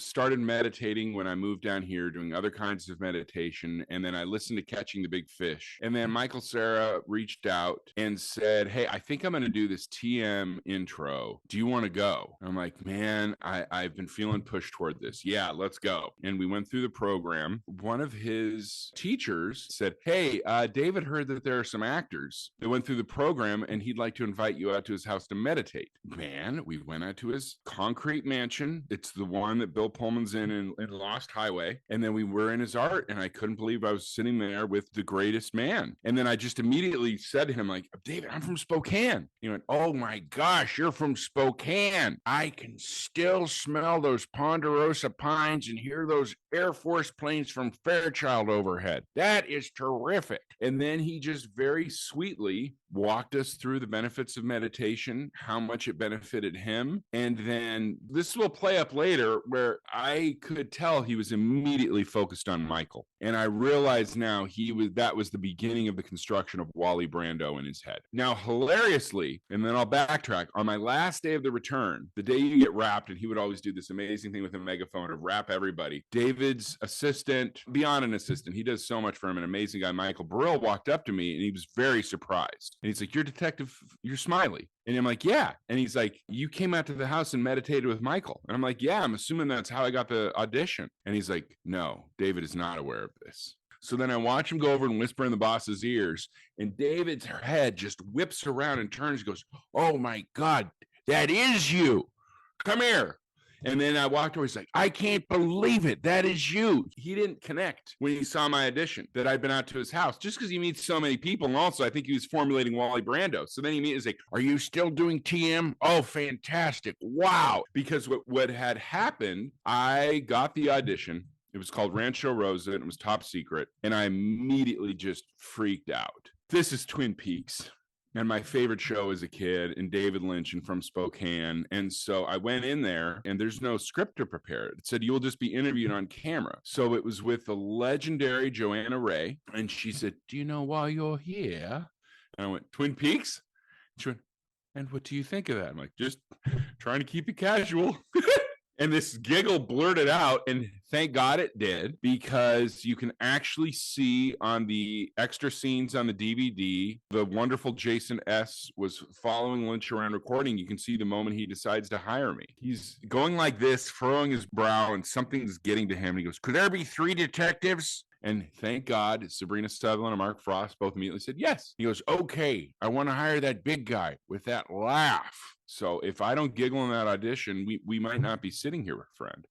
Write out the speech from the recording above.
started meditating when I moved down here, doing other kinds of meditation. And then I listened to Catching the Big Fish. And then Michael Cera reached out and said, hey, I think I'm going to do this TM intro. Do you want to go? I'm like, man, I've been feeling pushed toward this. Yeah, let's go. And we went through the program. One of his teachers said, hey, David heard that there are some actors that went through the program and he'd like to invite you out to his house to meditate. Man, we went out to his concrete mansion. It's the one that Bill Pullman's in Lost Highway. And then we were in his art, and I couldn't believe I was sitting there with the greatest man. And then I just immediately said to him, like, David, I'm from Spokane. He went, oh my gosh, you're from Spokane. I can still smell those Ponderosa pines and hear those Air Force planes from Fairchild overhead. That is terrific. And then he just very sweetly walked us through the benefits of meditation, how much it benefited him. And then this will play up later where I could tell he was immediately focused on Michael. And I realize now that was the beginning of the construction of Wally Brando in his head. Now, hilariously, and then I'll backtrack, on my last day of the return, the day you get wrapped, and he would always do this amazing thing with a megaphone to wrap everybody. David's assistant, beyond an assistant, he does so much for him, an amazing guy, Michael Burrell, walked up to me and he was very surprised. And he's like, you're Detective, you're Smiley. And I'm like, yeah. And he's like, you came out to the house and meditated with Michael. And I'm like, yeah, I'm assuming that's how I got the audition. And he's like, no, David is not aware of this. So then I watch him go over and whisper in the boss's ears, and David's head just whips around and turns and goes, oh my God, that is you. Come here. And then I walked over, he's like, I can't believe it. That is you. He didn't connect when he saw my audition that I'd been out to his house, just because he meets so many people. And also, I think he was formulating Wally Brando. So then he's like, are you still doing TM? Oh, fantastic. Wow. Because what had happened, I got the audition. It was called Rancho Rosa, and it was top secret. And I immediately just freaked out. This is Twin Peaks. And my favorite show as a kid, and David Lynch and from Spokane. And so I went in there and there's no script to prepare. It said, you will just be interviewed on camera. So it was with the legendary Joanna Ray. And she said, do you know why you're here? And I went, Twin Peaks? She went, and what do you think of that? I'm like, just trying to keep it casual. And this giggle blurted out, and thank God it did, because you can actually see on the extra scenes on the DVD, the wonderful Jason S. was following Lynch around recording. You can see the moment he decides to hire me. He's going like this, furrowing his brow, and something's getting to him. He goes, could there be 3 detectives? And thank God, Sabrina Sutherland and Mark Frost both immediately said yes. He goes, okay, I want to hire that big guy with that laugh. So if I don't giggle in that audition, we might not be sitting here, friend.